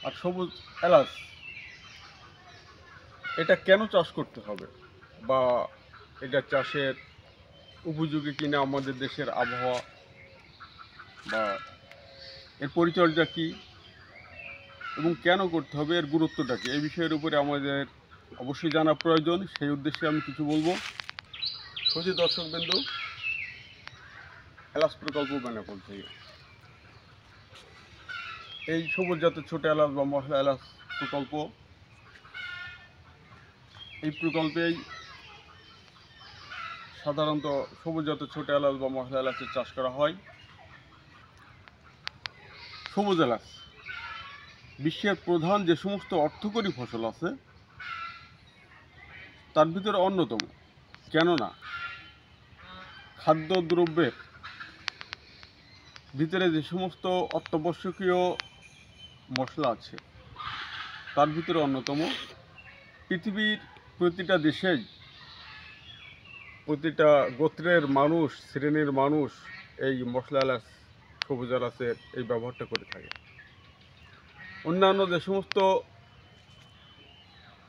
আর সবুজ এলাচ এটা কেন চাষ করতে হবে, বা এটা চাষের উপযোগী কিনা আমাদের দেশের আবহাওয়া, বা এর পরিচর্যা কী এবং কেন করতে হবে, এর গুরুত্বটা কী, এই বিষয়ের উপরে আমাদের অবশ্যই জানা প্রয়োজন। সেই উদ্দেশ্যে আমি কিছু বলবো। সুধী দর্শকবৃন্দ, এলাচ প্রকল্প বেনাপোল থেকে এই সবুজ জাতের ছোটো এলাচ বা মশলা এলাচ প্রকল্প, এই প্রকল্পেই সাধারণত সবুজ জাতের ছোটো এলাচ বা মশলা এলাচের চাষ করা হয়। সবুজ এলাচ বিশ্বের প্রধান যে সমস্ত অর্থকরী ফসল আছে তার ভিতরে অন্যতম। কেননা খাদ্যদ্রব্যের ভিতরে যে সমস্ত অত্যাবশ্যকীয় মশলা আছে তার ভিতরে অন্যতম। পৃথিবীর প্রতিটা দেশেই প্রতিটা গোত্রের মানুষ, শ্রেণীর মানুষ এই মশলা এলাচ, সবুজ এলাচের এই ব্যবহারটা করে থাকে। অন্যান্য যে সমস্ত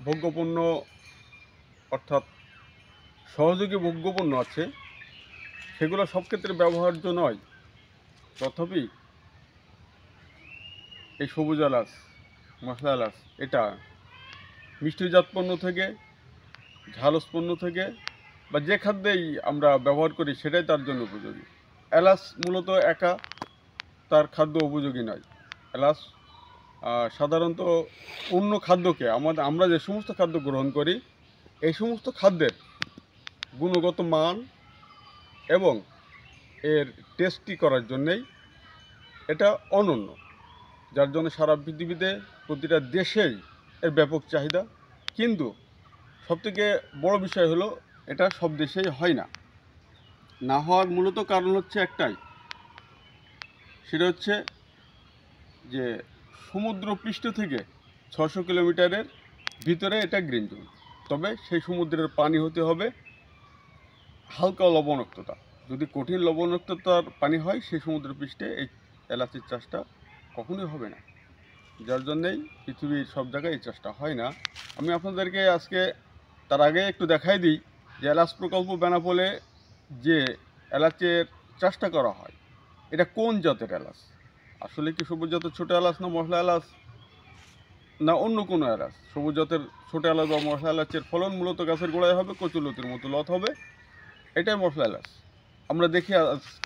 ভোগ্যপণ্য অর্থাৎ সহযোগী ভোগ্যপণ্য আছে সেগুলো সব ক্ষেত্রে ব্যবহার্য নয়, তথাপি এই সবুজ এলাচ, মশলা এলাচ এটা মিষ্টিজাত পণ্য থেকে, ঝালজ পণ্য থেকে বা যে খাদ্যেই আমরা ব্যবহার করি সেটাই তার জন্য উপযোগী। এলাচ মূলত একা তার খাদ্য উপযোগী নয়। এলাচ সাধারণত অন্য খাদ্যকে আমরা যে সমস্ত খাদ্য গ্রহণ করি এই সমস্ত খাদ্যের গুণগত মান এবং এর টেস্টি করার জন্যেই এটা অনন্য, যার জন্য সারা পৃথিবীতে প্রতিটা দেশেই এর ব্যাপক চাহিদা। কিন্তু সবথেকে বড় বিষয় হলো এটা সব দেশেই হয় না। না হওয়ার মূলত কারণ হচ্ছে একটাই, সেটা হচ্ছে যে সমুদ্রপৃষ্ঠ থেকে 600 কিলোমিটারের ভিতরে এটা গ্রিন জোন। তবে সেই সমুদ্রের পানি হতে হবে হালকা লবণাক্ততা। যদি কঠিন লবণাক্ততার পানি হয় সেই সমুদ্রপৃষ্ঠে এই এলাচের চাষটা কখনোই হবে না, যার জন্যেই পৃথিবীর সব জায়গায় এই চাষটা হয় না। আমি আপনাদেরকে আজকে তার আগে একটু দেখাই দিই যে এলাচ প্রকল্প বেনাপোলে যে এলাচের চাষটা করা হয় এটা কোন জাতের এলাচ। আসলে কি সবুজ জাতের ছোটো এলাচ না মশলা এলাচ না অন্য কোনো এলাচ? সবুজ জাতের ছোটো এলাচ বা মশলা এলাচের ফলন মূলত গাছের গোড়ায় হবে, কচুলতির মতো লত হবে, এটাই মশলা এলাচ। আমরা দেখি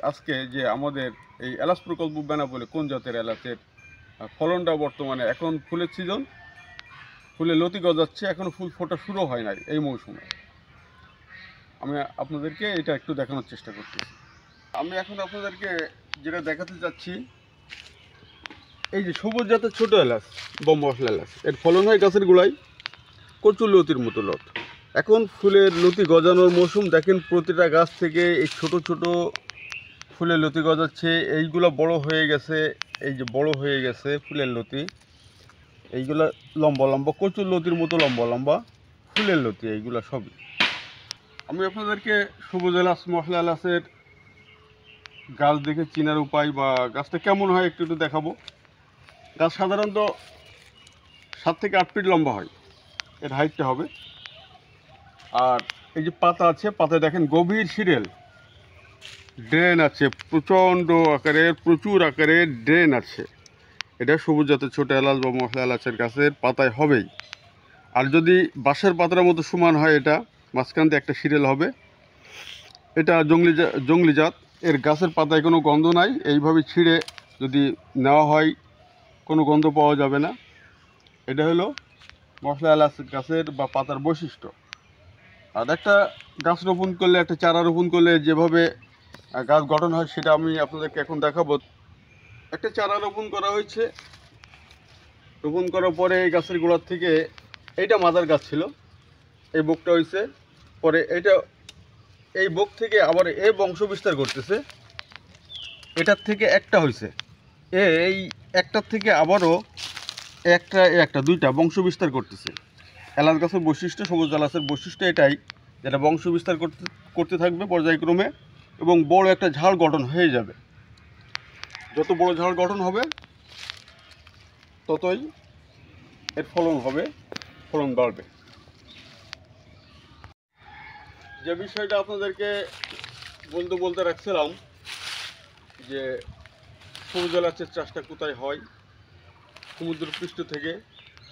আজকে যে আমাদের এই এলাচ প্রকল্প বেনাপোলে কোন জাতের এলাচের ফলনটা বর্তমানে, এখন ফুলের সিজন, ফুলে লতি গজাচ্ছে, এখনও ফুল ফোটা শুরু হয় নাই এই মৌসুমে। আমি আপনাদেরকে এটা একটু দেখানোর চেষ্টা করতেছি। আমি এখন আপনাদেরকে যেটা দেখাতে চাচ্ছি, এই যে সবুজ জাতের ছোটো এলাচ বা মশলা এলাচ, এর ফলন হয় গাছের গোড়ায়, কচুর লতির মতো লত। এখন ফুলের লতি গজানোর মৌসুম। দেখেন প্রতিটা গাছ থেকে এই ছোট ছোট ফুলের লতি গজাচ্ছে, এইগুলো বড় হয়ে গেছে, এই যে বড় হয়ে গেছে ফুলের লতি, এইগুলা লম্বা লম্বা কচুর লতির মতো লম্বা লম্বা ফুলের লতি, এইগুলা সবই। আমি আপনাদেরকে সবুজ এলাচ মশলা এলাচের গাছ দেখে চেনার উপায় বা গাছটা কেমন হয় একটু একটু দেখাবো। গাছ সাধারণত 7 থেকে 8 ফিট লম্বা হয়, এর হাইটটা হবে। আর এই যে পাতা আছে, পাতায় দেখেন গভীর সিরিয়াল ড্রেন আছে, প্রচণ্ড আকারের, প্রচুর আকারের ড্রেন আছে। এটা সবুজ জাতের ছোটো এলাচ বা মশলা এলাচের গাছের পাতায় হবেই। আর যদি বাঁশের পাতার মতো সমান হয়, এটা মাঝখান দিয়ে একটা সিরিয়াল হবে। এটা জংলি জাত, এর গাছের পাতায় কোনো গন্ধ নাই। এইভাবে ছিঁড়ে যদি নেওয়া হয় কোনো গন্ধ পাওয়া যাবে না। এটা হলো মশলা এলাচ গাছের বা পাতার বৈশিষ্ট্য। আর একটা গাছ রোপণ করলে, একটা চারা রোপণ করলে যেভাবে গাছ গঠন হয় সেটা আমি আপনাদেরকে এখন দেখাবো। একটা চারা রোপণ করা হয়েছে, রোপণ করার পরে এই গাছের গোড়ার থেকে, এইটা মাদার গাছ ছিল, এই বোকটা হয়েছে, পরে এই বোক থেকে আবার এ বংশ বিস্তার করতেছে, এটার থেকে একটা হয়েছে, এই একটার থেকে আবারও একটা দুইটা বংশ বিস্তার করতেছে। এলাচ গাছের বৈশিষ্ট্য, সবুজ এলাচের বৈশিষ্ট্য এটাই, যেটা বংশ বিস্তার করতে থাকবে পর্যায়ক্রমে এবং বড় একটা ঝাড় গঠন হয়ে যাবে। যত বড় ঝাড় গঠন হবে ততই এর ফলন হবে, ফলন বাড়বে। যে বিষয়টা আপনাদেরকে বলতে রাখছিলাম যে সবুজ এলাচের চাষটা কোথায় হয়, সমুদ্রপৃষ্ঠ থেকে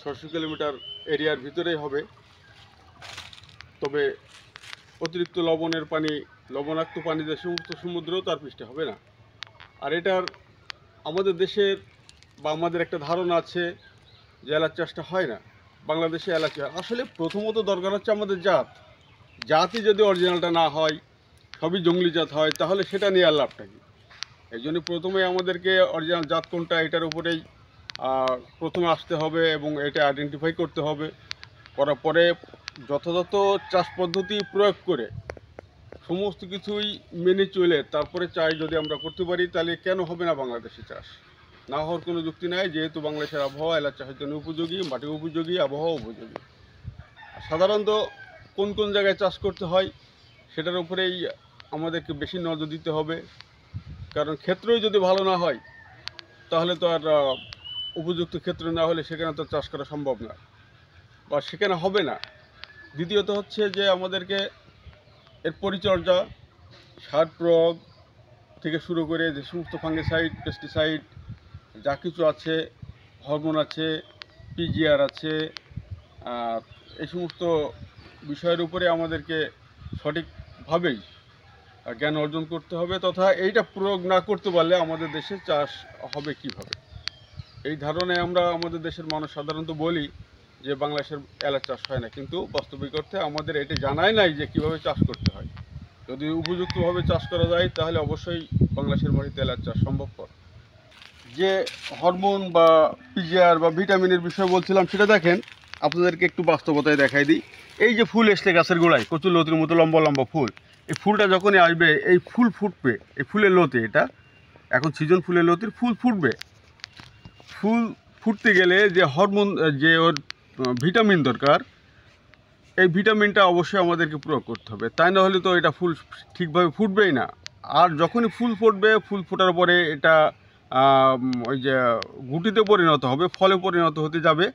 600 কিলোমিটার এরিয়ার ভিতরেই হবে। তবে অতিরিক্ত লবণাক্ত পানি যে সমস্ত সমুদ্রেও তার পৃষ্ঠে হবে না। আর এটার আমাদের দেশের বা আমাদের একটা ধারণা আছে যে এলাচ চাষটা হয় না বাংলাদেশে। এলাচ আসলে প্রথমত দরকার হচ্ছে আমাদের জাতই যদি অরিজিনালটা না হয়, সবই জঙ্গলি জাত হয়, তাহলে সেটা নিয়ে আর লাভটা কি। এই জন্য প্রথমে আমাদেরকে অরিজিনাল জাত কোনটা এটার উপরেই প্রথমে আসতে হবে এবং এটা আইডেন্টিফাই করতে হবে। করার পরে যথাযথ চাষ পদ্ধতি প্রয়োগ করে সমস্ত কিছুই মেনে চলে তারপরে চাই যদি আমরা করতে পারি, তাহলে কেন হবে না বাংলাদেশে চাষ? না হওয়ার কোনো যুক্তি নাই, যেহেতু বাংলাদেশের আবহাওয়া এলাচ চাষের জন্য উপযোগী, মাটি উপযোগী, আবহাওয়া উপযোগী। সাধারণত কোন কোন জায়গায় চাষ করতে হয় সেটার উপরেই আমাদেরকে বেশি নজর দিতে হবে, কারণ ক্ষেত্রই যদি ভালো না হয় তাহলে তো আর উপযুক্ত ক্ষেত্র না হলে সেখানে তো চাষ করা সম্ভব না বা সেখানে হবে না। দ্বিতীয়ত হচ্ছে যে আমাদেরকে এর পরিচর্যা, সার প্রয়োগ থেকে শুরু করে যে সমস্ত ফাঙ্গিসাইড, পেস্টিসাইড যা কিছু আছে, হরমোন আছে, পিজিআর আছে, এই সমস্ত বিষয়ের উপরে আমাদেরকে সঠিকভাবেই জ্ঞান অর্জন করতে হবে, তথা এইটা প্রয়োগ না করতে পারলে আমাদের দেশে চাষ হবে কিভাবে। এই ধারণায় আমরা আমাদের দেশের মানুষ সাধারণত বলি যে বাংলাদেশের এলাচ চাষ হয় না, কিন্তু বাস্তবিক অর্থে আমাদের এটা জানাই নাই যে কীভাবে চাষ করতে হয়। যদি উপযুক্তভাবে চাষ করা যায় তাহলে অবশ্যই বাংলাদেশের মাটিতে এলাচ চাষ সম্ভবপর। যে হরমোন বা পিজিআর বা ভিটামিনের বিষয় বলছিলাম সেটা দেখেন, আপনাদেরকে একটু বাস্তবতায় দেখাই দিই। এই যে ফুল এসছে গাছের গোড়ায়, কচুর লতির মতো লম্বা লম্বা ফুল, এই ফুলটা যখনই আসবে এই ফুল ফুটবে, এই ফুলের লতি, এটা এখন সিজন ফুলের লতির ফুল ফুটবে। ফুল ফুটতে গেলে যে হরমোন, যে ওর ভিটামিন দরকার, এই ভিটামিনটা অবশ্যই আমাদেরকে প্রয়োগ করতে হবে, তাই না হলে তো এটা ফুল ঠিকভাবে ফুটবেই না। আর যখনই ফুল ফুটবে, ফুল ফোটার পরে এটা ওই যে গুটিতে পরিণত হবে, ফলে পরিণত হতে যাবে,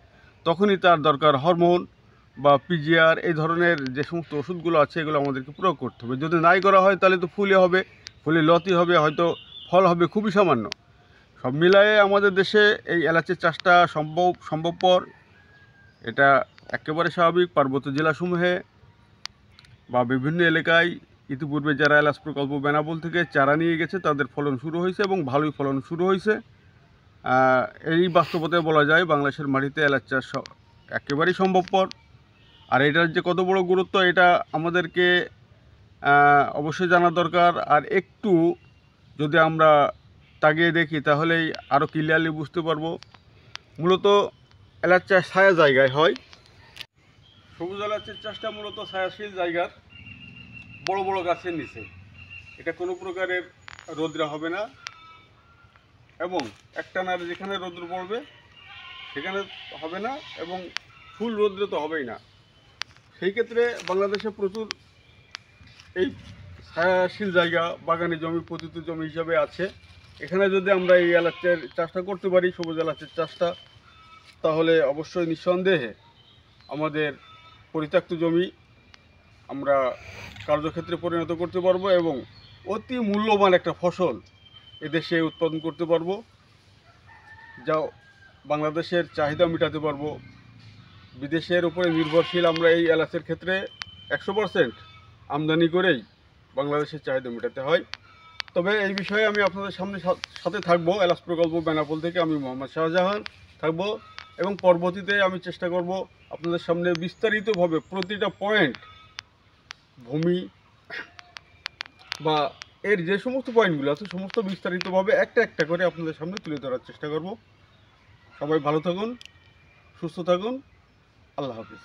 তখনই তার দরকার হরমোন বা পিজিআর, এই ধরনের যে সমস্ত ওষুধগুলো আছে এগুলো আমাদেরকে প্রয়োগ করতে হবে। যদি নাই করা হয় তাহলে তো ফুলে হবে, ফুলে লতি হবে, হয়তো ফল হবে খুবই সামান্য। সব মিলায়ে আমাদের দেশে এই এলাচের চাষটা সম্ভবপর। এটা একেবারে স্বাভাবিক। পার্বত্য জেলাসমূহে বা বিভিন্ন এলাকায় ইতিপূর্বে যারা এলাচ প্রকল্প বেনাপোল থেকে চারা নিয়ে গেছে তাদের ফলন শুরু হয়েছে এবং ভালোই ফলন শুরু হয়েছে। এই বাস্তবতায় বলা যায় বাংলাদেশের মাটিতে এলাচ চাষ একেবারেই সম্ভবপর। আর এটার যে কত বড় গুরুত্ব এটা আমাদেরকে অবশ্যই জানা দরকার। আর একটু যদি আমরা তাকিয়ে দেখি তাহলেই আরও ক্লিয়ারলি বুঝতে পারবো। মূলত এলাচ চাষ ছায়া জায়গায় হয়। সবুজ এলাচের চাষটা মূলত ছায়াশীল জায়গার বড় বড় গাছের নিচে। এটা কোনো প্রকারের রৌদ্র হবে না এবং একটানা যেখানে রৌদ্র পড়বে সেখানে হবে না এবং ফুল রৌদ্র তো হবেই না। সেই ক্ষেত্রে বাংলাদেশে প্রচুর এই ছায়াশীল জায়গা, বাগানি জমি, পতিত জমি হিসাবে আছে। এখানে যদি আমরা এই এলাচের চাষটা করতে পারি, সবুজ এলাচের চাষটা, তাহলে অবশ্যই নিঃসন্দেহে আমাদের পরিত্যক্ত জমি আমরা কার্যক্ষেত্রে পরিণত করতে পারবো এবং অতি মূল্যবান একটা ফসল এদেশে উৎপাদন করতে পারবো, যা বাংলাদেশের চাহিদা মেটাতে পারবো। বিদেশের উপরে নির্ভরশীল আমরা এই এলাচের ক্ষেত্রে 100% আমদানি করেই বাংলাদেশের চাহিদা মেটাতে হয়। তবে এই বিষয়ে আমি আপনাদের সাথে থাকবো। এলাচ প্রকল্প বেনাপোল থেকে আমি মোহাম্মদ শাহজাহান থাকবো এবং পরবর্তীতে আমি চেষ্টা করব আপনাদের সামনে বিস্তারিতভাবে প্রতিটা পয়েন্ট, ভূমি বা এর যে সমস্ত পয়েন্টগুলো আছে সমস্ত বিস্তারিতভাবে একটা একটা করে আপনাদের সামনে তুলে ধরার চেষ্টা করব। সবাই ভালো থাকুন, সুস্থ থাকুন, আল্লাহ হাফিজ।